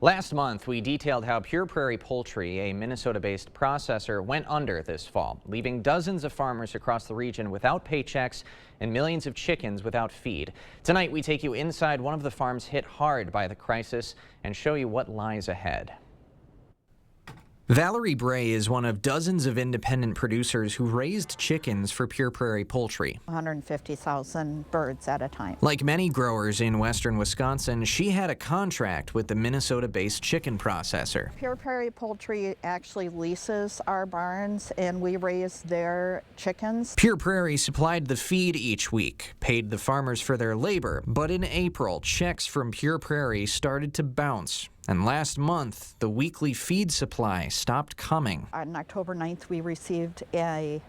Last month, we detailed how Pure Prairie Poultry, a Minnesota-based processor, went under this fall, leaving dozens of farmers across the region without paychecks and millions of chickens without feed. Tonight, we take you inside one of the farms hit hard by the crisis and show you what lies ahead. Valerie Bray is one of dozens of independent producers who raised chickens for Pure Prairie Poultry. 150,000 birds at a time. Like many growers in western Wisconsin, she had a contract with the Minnesota-based chicken processor. Pure Prairie Poultry actually leases our barns and we raise their chickens. Pure Prairie supplied the feed each week, paid the farmers for their labor, but in April, checks from Pure Prairie started to bounce. And last month, the weekly feed supply stopped coming. On October 9th, we received an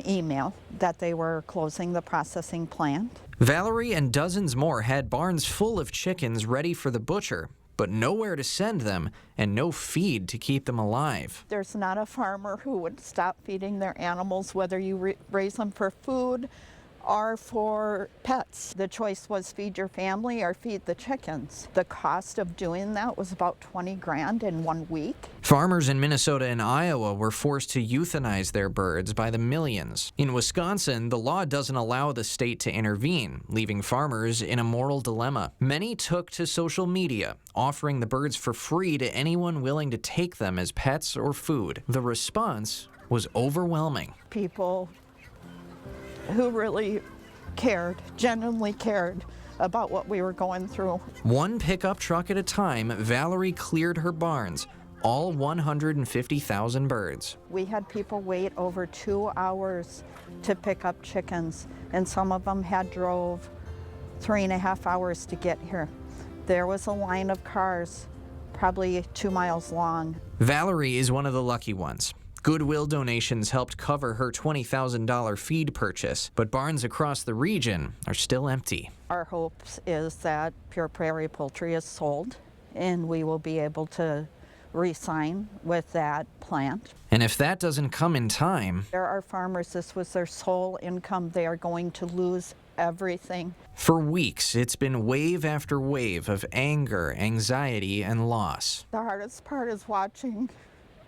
email that they were closing the processing plant. Valerie and dozens more had barns full of chickens ready for the butcher, but nowhere to send them and no feed to keep them alive. There's not a farmer who would stop feeding their animals, whether you raise them for food or for pets. The choice was feed your family or feed the chickens. The cost of doing that was about 20 grand in 1 week. Farmers in Minnesota and Iowa were forced to euthanize their birds by the millions. In Wisconsin, the law doesn't allow the state to intervene, leaving farmers in a moral dilemma. Many took to social media, offering the birds for free to anyone willing to take them as pets or food. The response was overwhelming. People who really cared, genuinely cared about what we were going through. One pickup truck at a time, Valerie cleared her barns, all 150,000 birds. We had people wait over 2 hours to pick up chickens, and some of them had drove 3.5 hours to get here. There was a line of cars, probably 2 miles long. Valerie is one of the lucky ones. Goodwill donations helped cover her $20,000 feed purchase, but barns across the region are still empty. Our hopes is that Pure Prairie Poultry is sold and we will be able to re-sign with that plant. And if that doesn't come in time, there are farmers, this was their sole income. They are going to lose everything. For weeks, it's been wave after wave of anger, anxiety, and loss. The hardest part is watching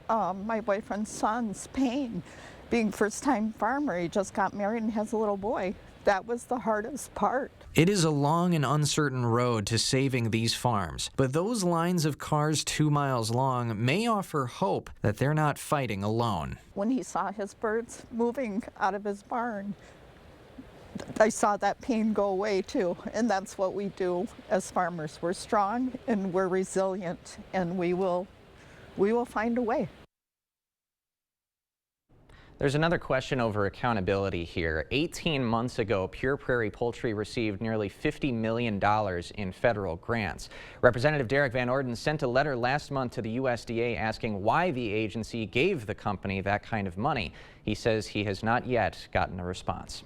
my boyfriend's son's pain. Being first-time farmer, he just got married and has a little boy. That was the hardest part. It is a long and uncertain road to saving these farms, but those lines of cars 2 miles long may offer hope that they're not fighting alone. When he saw his birds moving out of his barn, I saw that pain go away too, and that's what we do as farmers. We're strong and we're resilient, and we will find a way. There's another question over accountability here. 18 months ago, Pure Prairie Poultry received nearly $50 million in federal grants. Representative Derek Van Orden sent a letter last month to the USDA asking why the agency gave the company that kind of money. He says he has not yet gotten a response.